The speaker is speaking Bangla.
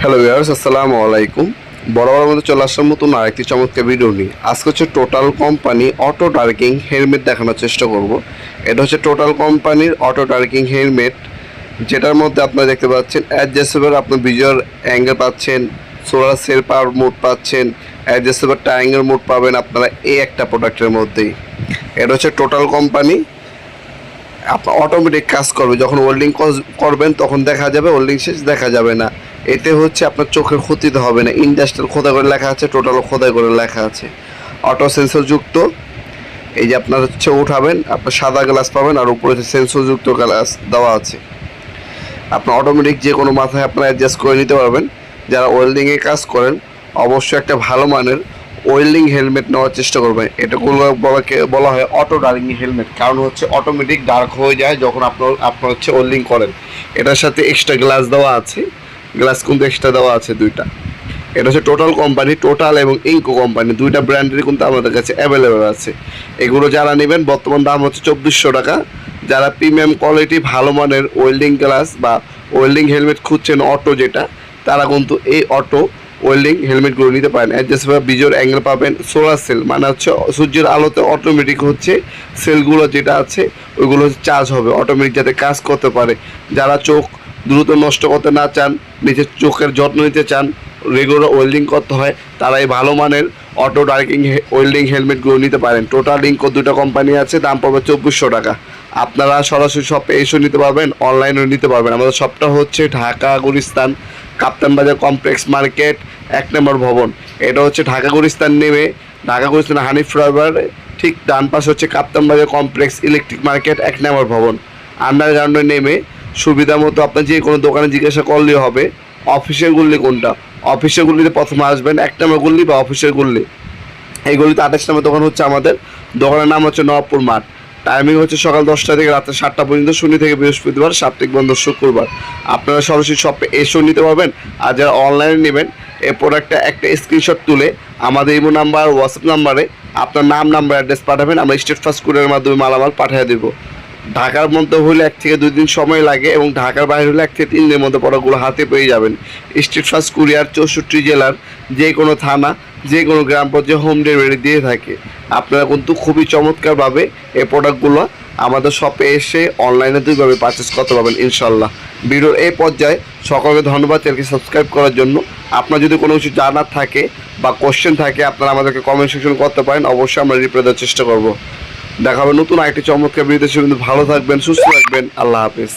হ্যালো ভিউয়ার্স, আসসালামু আলাইকুম। বরাবর মধ্যে চলে আসার মতন আরেকটি চমৎকার ভিডিও নিয়ে আজকে হচ্ছে টোটাল কোম্পানি অটো ডার্কিং হেলমেট দেখানোর চেষ্টা করব। এটা হচ্ছে টোটাল কোম্পানির অটো ডার্কিং হেলমেট, যেটার মধ্যে আপনারা দেখতে পাচ্ছেন অ্যাডজাস্টেবল আপনার ভিজুয়াল অ্যাঙ্গেল পাচ্ছেন, সোলার সেল পাওয়ার মোড পাচ্ছেন, অ্যাডজাস্টেবল ট্রায়াঙ্গেল মোড পাবেন আপনারা এই একটা প্রোডাক্টের মধ্যেই। এটা হচ্ছে টোটাল কোম্পানি। আপনার অটোমেটিক কাজ করবে, যখন ওয়েল্ডিং করবেন তখন দেখা যাবে, ওয়েল্ডিং শেষ দেখা যাবে না। এতে হচ্ছে আপনার চোখের ক্ষতিতে হবে না। ইন্ডাস্ট্রিয়াল খোদাই করে লেখা আছে, টোটাল খোদাই করে লেখা আছে, অটো সেন্সরযুক্ত। এই যে আপনার হচ্ছে উঠাবেন, আপনার সাদা গ্লাস পাবেন আর উপরে সেন্সরযুক্ত গ্লাস দেওয়া আছে। আপনার অটোমেটিক যে কোনো মাথায় আপনারা অ্যাডজাস্ট করে নিতে পারবেন। যারা ওয়েল্ডিংয়ে কাজ করেন অবশ্যই একটা ভালো মানের ওয়েল্ডিং হেলমেট নেওয়ার চেষ্টা করবেন। এটা বলা হয় অটো ডার্কিং হেলমেট, কারণ হচ্ছে অটোমেটিক ডার্ক হয়ে যায় যখন আপনার হচ্ছে ওয়েল্ডিং করেন। এটার সাথে এক্সট্রা গ্লাস দেওয়া আছে, গ্লাস কিন্তু এক্সট্রা দেওয়া আছে দুইটা। এটা হচ্ছে টোটাল কোম্পানি, টোটাল এবং ইনকো কোম্পানি দুইটা ব্র্যান্ডের কিন্তু আমাদের কাছে অ্যাভেলেবেল আছে। এগুলো যারা নেবেন বর্তমান দাম হচ্ছে 2400 টাকা। যারা প্রিমিয়াম কোয়ালিটি ভালো মানের ওয়েল্ডিং গ্লাস বা ওয়েল্ডিং হেলমেট খুঁজছেন অটো যেটা, তারা কিন্তু এই অটো ওয়েল্ডিং হেলমেটগুলো নিতে পারেন। অ্যাডজাস্টেবল ভিজুয়াল অ্যাঙ্গেল পাবেন, সোলার সেল মানে হচ্ছে সূর্যের আলোতে অটোমেটিক হচ্ছে সেলগুলো যেটা আছে ওইগুলো চার্জ হবে অটোমেটিক, যাতে কাজ করতে পারে। যারা চোখ দ্রুত নষ্ট করতে না চান, নিজের চোখের যত্ন নিতে চান, রেগুলার ওয়েল্ডিং করতে হয়, তারা এই ভালো মানের অটো ডার্কিং ওয়েল্ডিং হেলমেটগুলো নিতে পারেন। টোটাল ইনকো দুটো কোম্পানি আছে, দাম পড়বে 2400 টাকা। আপনারা সরাসরি শপে এসেও নিতে পারবেন, অনলাইনেও নিতে পারবেন। আমাদের শপটা হচ্ছে ঢাকা গুলিস্তান কাপ্তান বাজার কমপ্লেক্স মার্কেট 1 নম্বর ভবন। এটা হচ্ছে ঢাকা গুলিস্তান নেমে ঢাকা গুলিস্তান হানিফ ফ্লাইওভার ঠিক ডান পাশে হচ্ছে কাপ্তান বাজার কমপ্লেক্স ইলেকট্রিক মার্কেট 1 নম্বর ভবন। আন্ডারগ্রাউন্ডে নেমে সুবিধা মতো আপনার যে কোনো দোকানে জিজ্ঞাসা করলেই হবে অফিসের গুল্লি কোনটা। অফিসের গুল্লিতে প্রথমে আসবেন, 1 নম্বর গুল্লি বা অফিসের গুল্লি। এই গলিতে 28 নম্বর দোকান হচ্ছে আমাদের। দোকানের নাম হচ্ছে নবাবপুর মাঠ। টাইমিং হচ্ছে সকাল 10টা থেকে রাত্রে 7টা পর্যন্ত, শনি থেকে বৃহস্পতিবার, সাপ্তাহিক বন্ধ শুক্রবার। আপনারা সরাসরি শপে এসেও নিতে পারবেন। আর যারা অনলাইনে নেবেন এই প্রোডাক্টটা একটা স্ক্রিনশট তুলে আমাদের ইমো নাম্বার হোয়াটসঅ্যাপ নাম্বারে আপনার নাম্বার অ্যাড্রেস পাঠাবেন, আমরা স্টেট ফাস্ট কুরিয়ারের মাধ্যমে মালামাল পাঠিয়ে দেবো। ঢাকার মধ্যে হলে 1 থেকে 2 দিন সময় লাগে এবং ঢাকার বাইরে হলে 1 থেকে 3 দিনের মধ্যে প্রোডাক্টগুলো হাতে পেয়ে যাবেন। স্ট্রিট ফাস্ট কুরিয়ার 64 জেলার যে কোনো থানা, যে কোনো গ্রাম পর্যায়ে হোম ডেলিভারি দিয়ে থাকে। আপনারা কিন্তু খুবই চমৎকারভাবে এই প্রোডাক্টগুলো আমাদের শপে এসে অনলাইনে দুইভাবে পারচেস করতে পারবেন ইনশাল্লাহ। ভিডিওর এই পর্যায়ে সকলকে ধন্যবাদ চ্যানেলকে সাবস্ক্রাইব করার জন্য। আপনার যদি কোনো কিছু জানার থাকে বা কোশ্চেন থাকে আপনারা আমাদেরকে কমেন্ট সেকশন করতে পারেন, অবশ্যই আমরা রিপ্লাই দেওয়ার চেষ্টা করব। দেখা হবে নতুন আরেকটি চমৎকার ভিডিওতে। কিন্তু ভালো থাকবেন, সুস্থ থাকবেন, আল্লাহ হাফেজ।